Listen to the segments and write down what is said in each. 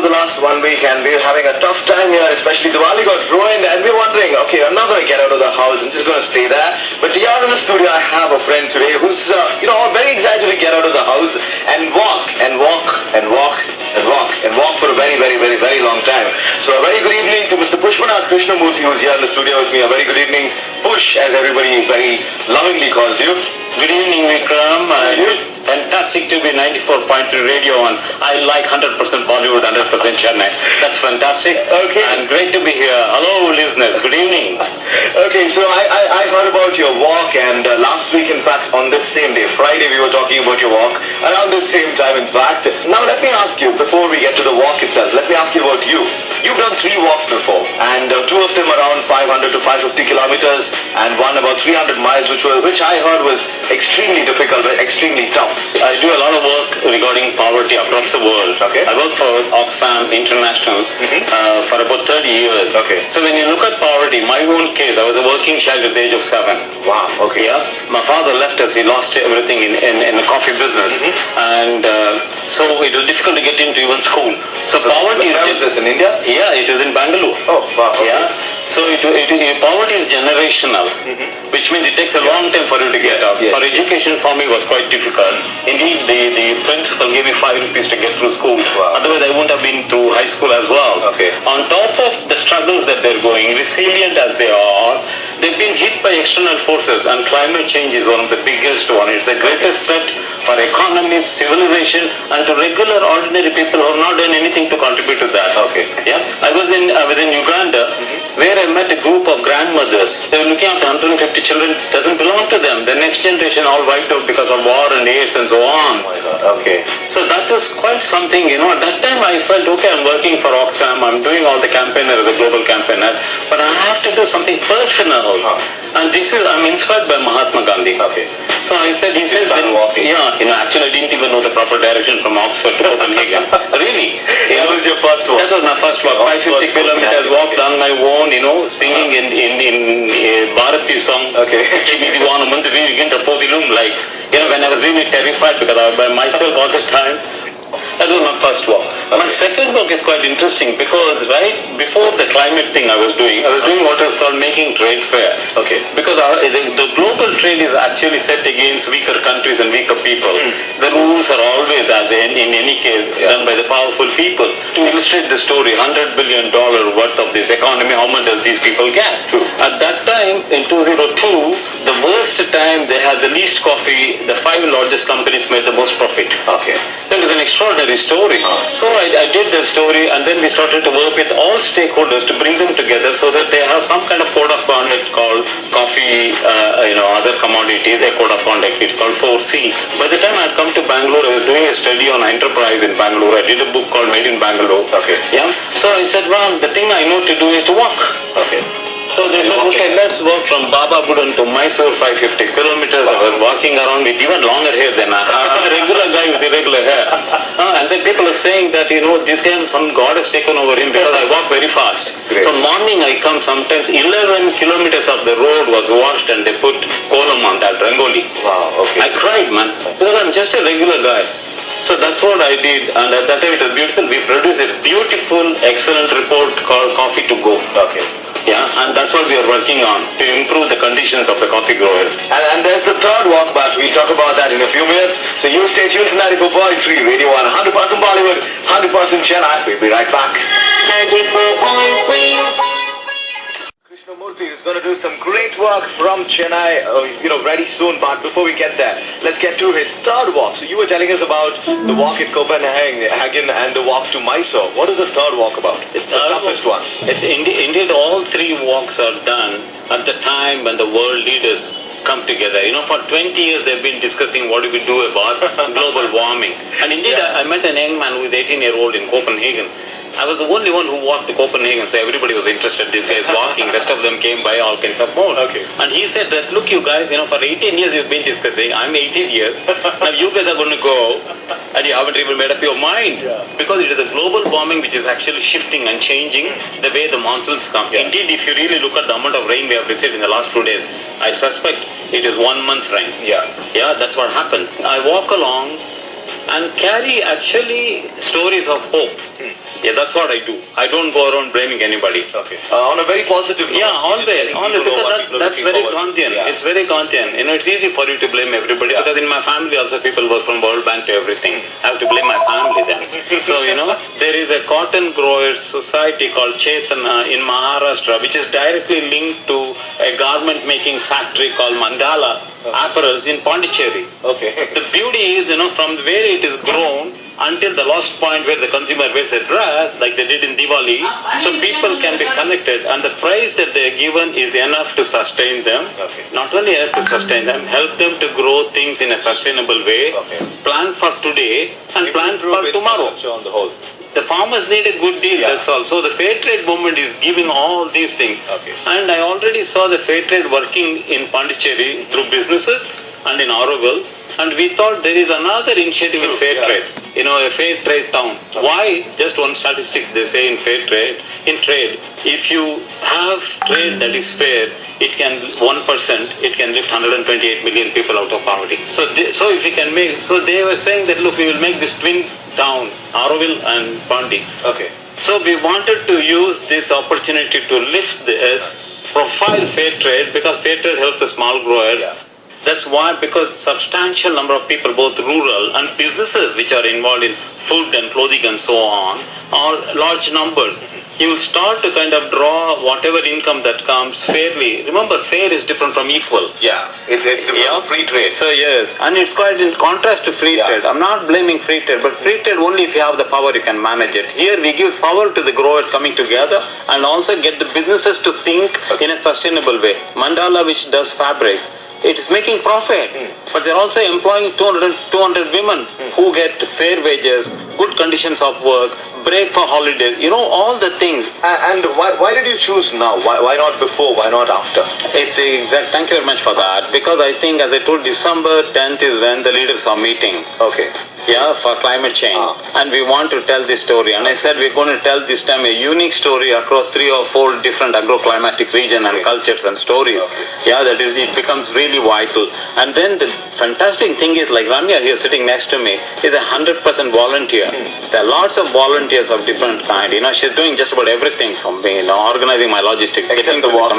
for the last 1 week and we're having a tough time here, especially Diwali got ruined and we're wondering, okay, I'm not going to get out of the house, I'm just going to stay there. But here in the studio I have a friend today who's, very excited to get out of the house and walk for a very, very, very, very long time. So a very good evening to Mr. Pushpanath Krishnamurthy who's here in the studio with me. A very good evening, Push, as everybody very lovingly calls you. Good evening, Vikram. It's fantastic to be 94.3 radio and I like 100% Bollywood, 100% Chennai. That's fantastic. Okay. And great to be here. Hello, listeners. Good evening. Okay, so I heard about your walk and last week, in fact, on this same day, Friday, we were talking about your walk. Around this same time, in fact. Now, let me ask you, before we get to the walk itself, let me ask you about you. You've done 3 walks before, and 2 of them around 500 to 550 kilometers, and one about 300 miles, which I heard was extremely difficult, extremely tough. I do a lot of work regarding poverty across the world. Okay. I work for Oxfam International for about 30 years. Okay. So when you look at poverty, my own case, I was a working child at the age of 7. Wow, okay. Yeah. My father left us. He lost everything in the coffee business. And so it was difficult to get into even school. So poverty is... Where was this, in India? Yeah, it was in Bangalore. Oh, wow. Okay. Yeah. So poverty is generational, which means it takes a long time for you to get out. Yes. For education for me was quite difficult. Indeed, the principal gave me 5 rupees to get through school. Wow. Otherwise, I wouldn't have been through high school as well. Okay. On top of the struggles that they're going, resilient as they are, they've been hit by external forces, and climate change is one of the biggest one. It's the greatest threat for economies, civilization, and to regular, ordinary people who have not done anything to contribute to that. Okay. Yeah. I was in Uganda, where I met a group of grandmothers. They were looking after 150 children. Doesn't belong to them. The next generation all wiped out because of war and AIDS and so on. Oh my God. Okay. So that was quite something, At that time I felt, okay, I'm working for Oxfam, I'm doing all the campaigner as a global campaigner, but I have to do something personal. And I'm inspired by Mahatma Gandhi. Okay. So he said, walking. Actually I didn't even know the proper direction from Oxford to Copenhagen. Really. That was your first walk? That was my first walk. 550 kilometers walked on my own, singing in Bharati song. Okay. When I was really terrified because I was by myself all the time. That was my first walk. My second walk is quite interesting because right before the climate thing I was doing what was called making trade fair. Okay. Because the global trade is actually set against weaker countries and weaker people. The rules are always, as in any case, done by the powerful people. To illustrate the story, $100 billion worth of this economy, how much does these people get? True. At that time, in 2002, the worst time they had the least coffee, the 5 largest companies made the most profit. Okay. That is an extraordinary story. So I did the story and then we started to work with all stakeholders to bring them together so that they have some kind of code of conduct called coffee, other commodities, a code of conduct. It's called 4C. By the time I had come to Bangalore, I was doing a study on enterprise in Bangalore. I did a book called Made in Bangalore. Okay. Yeah. So I said, well, the thing I know to do is to walk. Okay. So they said, okay, let's walk from Baba Budan to Mysore, 550 kilometers. I was walking around with even longer hair than I have. I'm a regular guy with irregular hair. And then people are saying that, this guy, some God has taken over him because I walk very fast. Great. So morning I come, sometimes 11 kilometers of the road was washed and they put kolam on that, rangoli. Wow, okay. I cried, man, because I'm just a regular guy. So that's what I did, and at that time it was beautiful. We produced a beautiful, excellent report called Coffee to Go. Okay. Yeah, and that's what we are working on to improve the conditions of the coffee growers. And there's the third walk, but we'll talk about that in a few minutes. So you stay tuned to 94.3 Radio 1, 100% Bollywood, 100% Chennai. We'll be right back. 94.3 Krishnamurthy is going to do some great work from Chennai, very soon. But before we get there, let's get to his third walk. So you were telling us about the walk in Copenhagen and the walk to Mysore. What is the third walk about? It's the toughest one. Indeed, all 3 walks are done at the time when the world leaders come together. For 20 years they've been discussing what do we do about global warming. And indeed, I met an young man who is 18-year-old in Copenhagen. I was the only one who walked to Copenhagen, so everybody was interested. This guy is walking, rest of them came by all kinds of more. Okay. And he said that, look you guys, for 18 years you've been discussing, I'm 18 years, now you guys are going to go, and you haven't even made up your mind. Yeah. Because it is a global warming which is actually shifting and changing the way the monsoons come. Yeah. Indeed, if you really look at the amount of rain we have received in the last 2 days, I suspect it is 1 month's rain. Yeah. Yeah, that's what happens. I walk along and carry actually stories of hope. Yeah, that's what I do. I don't go around blaming anybody. Okay. On a very positive note. Yeah, you're just letting always, people know what because people are that's looking very forward to. Kantian. Yeah. It's very Kantian. It's easy for you to blame everybody because in my family also people work from World Bank to everything. I have to blame my family then. So, there is a cotton growers society called Chetana in Maharashtra, which is directly linked to a garment making factory called Mandala Apparels in Pondicherry. Okay. The beauty is, from where it is grown until the last point where the consumer wears a dress, like they did in Diwali, so people can be connected, and the price that they are given is enough to sustain them. Okay. Not only enough to sustain them, help them to grow things in a sustainable way, plan for today and plan for tomorrow. On the whole. The farmers need a good deal, that's all. So the fair trade movement is giving all these things. Okay. And I already saw the fair trade working in Pondicherry through businesses and in Auroville. And we thought there is another initiative in fair trade, a fair trade town. Why? Just one statistics they say in fair trade. In trade, if you have trade that is fair, it can 1%, it can lift 128 million people out of poverty. So if we can make, so they were saying that look, we will make this twin town, Auroville and Pondi. Okay. So we wanted to use this opportunity to lift this profile fair trade because fair trade helps the small growers. Yeah. That's why, because substantial number of people, both rural and businesses which are involved in food and clothing and so on, are large numbers. You will start to kind of draw whatever income that comes fairly. Remember, fair is different from equal. Yeah, it's different from free trade. So yes, and it's quite in contrast to free trade. I'm not blaming free trade, but free trade only if you have the power you can manage it. Here we give power to the growers coming together and also get the businesses to think in a sustainable way. Mandala, which does fabrics, it is making profit, but they're also employing 200 women who get fair wages, good conditions of work, break for holidays, all the things. And why did you choose now? Why not before? Why not after? It's exact. Thank you very much for that. Because I think, as I told, December 10th is when the leaders are meeting. Okay. Yeah, for climate change. And we want to tell this story. And I said we're going to tell this time a unique story across 3 or 4 different agroclimatic regions and cultures and stories. Yeah, that is, it becomes really vital. And then the fantastic thing is, like Ramya here sitting next to me is 100% volunteer. There are lots of volunteers of different kind. She's doing just about everything from me, organizing my logistics, Except the walk.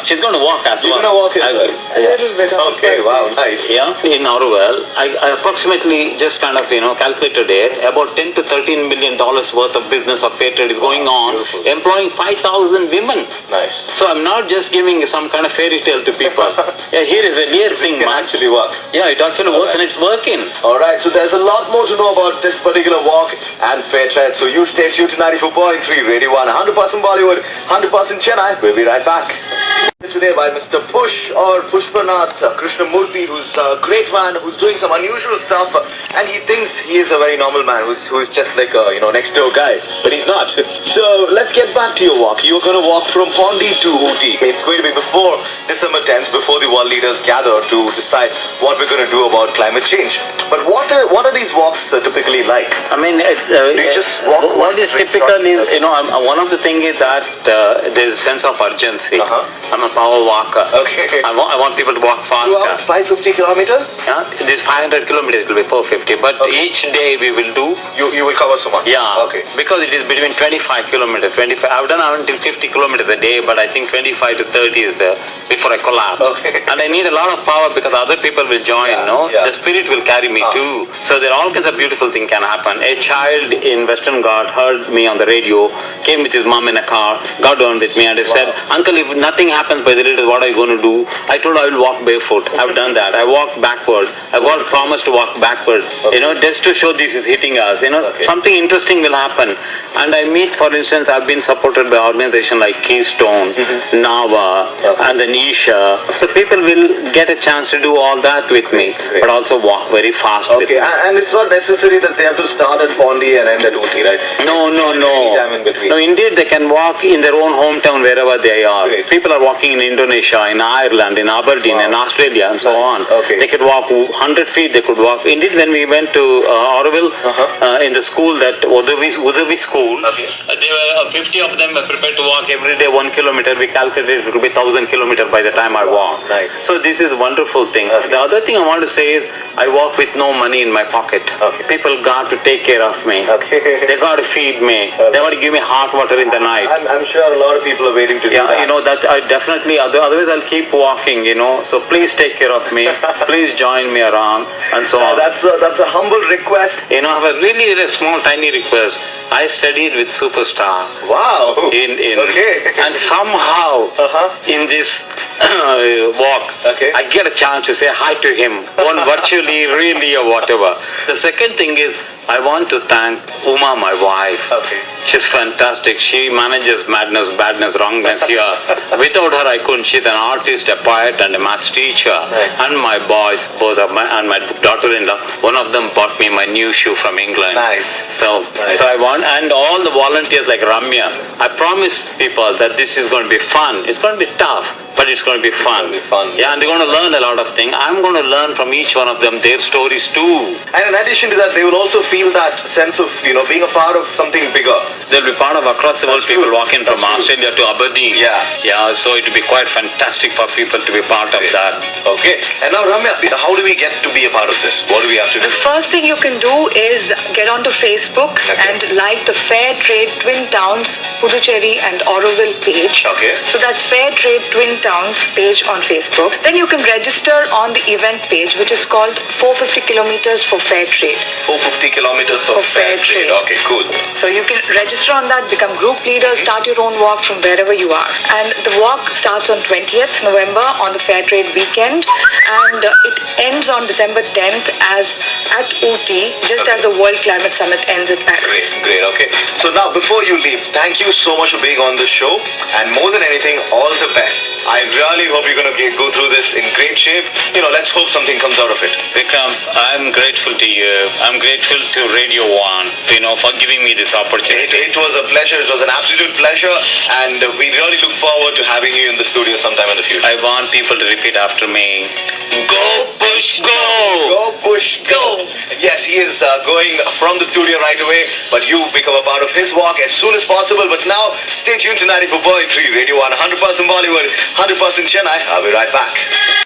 She's going to walk as well. You're going to walk as well? A little bit. Okay, wow, nice. Yeah, in Auroville, I approximately just kind of, calculated it, about 10 to 13 million dollars worth of business of fair trade is going on, employing 5,000 women. Nice. So I'm not just giving some kind of fairy tale to people. Yeah, here is a real thing. It can actually work. Yeah, it actually works and it's working. Alright, so there's a lot more to know about this particular walk and fair trade. So you stay tuned to 94.3 Radio 1, 100% Bollywood, 100% Chennai. We'll be right back. Today by Mr. Pushpanath Krishnamurthy, who's a great man, who's doing some unusual stuff, and he thinks he is a very normal man, who's just like a next door guy, but he's not. So let's get back to your walk. You're going to walk from Pondi to Ooty. It's going to be before December 10th, before the world leaders gather to decide what we're going to do about climate change. But what are these walks typically like? I mean, do you just walk? What is typical is, one of the things is that there's a sense of urgency. I'm a power walker. Okay. I want people to walk faster. Throughout 550 kilometers? Yeah, this 500 kilometers will be 450, but each day we will do. You will cover so much? Yeah. Okay. Because it is between 25 kilometers. I've done until 50 kilometers a day, but I think 25 to 30 is before I collapse. Okay. And I need a lot of power because other people will join, Yeah. The spirit will carry me too. So there are all kinds of beautiful things can happen. A child in Western Ghat heard me on the radio, came with his mom in a car, got down with me and he said, Uncle, if nothing happens by the leaders, what are you going to do? I told him I will walk barefoot. I've done that. I walked backward. I got farmers to walk backward. Just to show this is hitting us. Something interesting will happen. And I meet, for instance, I've been supported by organizations like Keystone, Nava, and then Isha. So people will get a chance to do all that with me, but also walk very fast with me. And it's not necessary that they have to start at Pondi and end at Ooty, right? No. Any time in between. No, indeed, they can walk in their own hometown wherever they are. Great. People are walking in Indonesia, in Ireland, in Aberdeen, in Australia, and so on. Okay. They could walk 100 feet. They could walk. Indeed, when we went to Auroville, in the school that Udavi school, they were 50 of them were prepared to walk every day 1 kilometer. We calculated it would be 1,000 kilometers by the time I walk. Nice. So this is a wonderful thing. The other thing I want to say is I walk with no money in my pocket. Okay. People got to take care of me. Okay. They got to feed me. They got to give me hot water in the night. I'm sure a lot of people are waiting to do that. Yeah, that I definitely, otherwise I'll keep walking, so please take care of me, please join me around, and so on. That's a humble request. I have a really small, tiny request. I studied with Superstar. Wow. Okay. And somehow, in this walk, I get a chance to say hi to him, one virtually, really, or whatever. The second thing is, I want to thank Uma, my wife. Okay. She's fantastic. She manages madness, badness, wrongness here. Without her, I couldn't. She's an artist, a poet, and a maths teacher. Right. And my boys, both of and my daughter-in-law, one of them bought me my new shoe from England. Nice. So I want, and all the volunteers like Ramya, I promise people that this is going to be fun. It's going to be tough, but it's going to be fun. It's going to be fun. Yeah, and they're going to learn a lot of things. I'm going to learn from each one of them their stories too. And in addition to that, they will also feel that sense of, being a part of something bigger. They'll be part of across the world. That's People true. walking from That's true. Australia to Aberdeen. Yeah. So it will be quite fantastic for people to be part of that. Okay. And now, Ramya, how do we get to be a part of this? What do we have to do? The first thing you can do is get onto Facebook and like the Fair Trade Twin Towns, Puducherry and Auroville page. Okay. So that's Fair Trade Twin Towns page on Facebook. Then you can register on the event page, which is called 450 kilometers for Fair Trade. 450 kilometers for fair trade. Okay, cool. So you can register on that, become group leader, start your own walk from wherever you are. And the walk starts on 20th November on the Fair Trade weekend, and it ends on December 10th at Ooty, just as the World Climate Summit ends at Paris. Great. Okay. So now, before you leave, thank you so much for being on the show, and more than anything, all the best. I really hope you're going to go through this in great shape. Let's hope something comes out of it. Vikram, I'm grateful to you. I'm grateful to Radio 1, for giving me this opportunity. It was a pleasure. It was an absolute pleasure, and we really look forward to having you in the studio sometime in the future. I want people to repeat after me. Go, push, go! Go, push, go! Yes, he is going from the studio right away, but you become a part of his walk as soon as possible. But now, stay tuned to 94.3 Radio 1, 100% Bollywood, 100% Chennai. I'll be right back.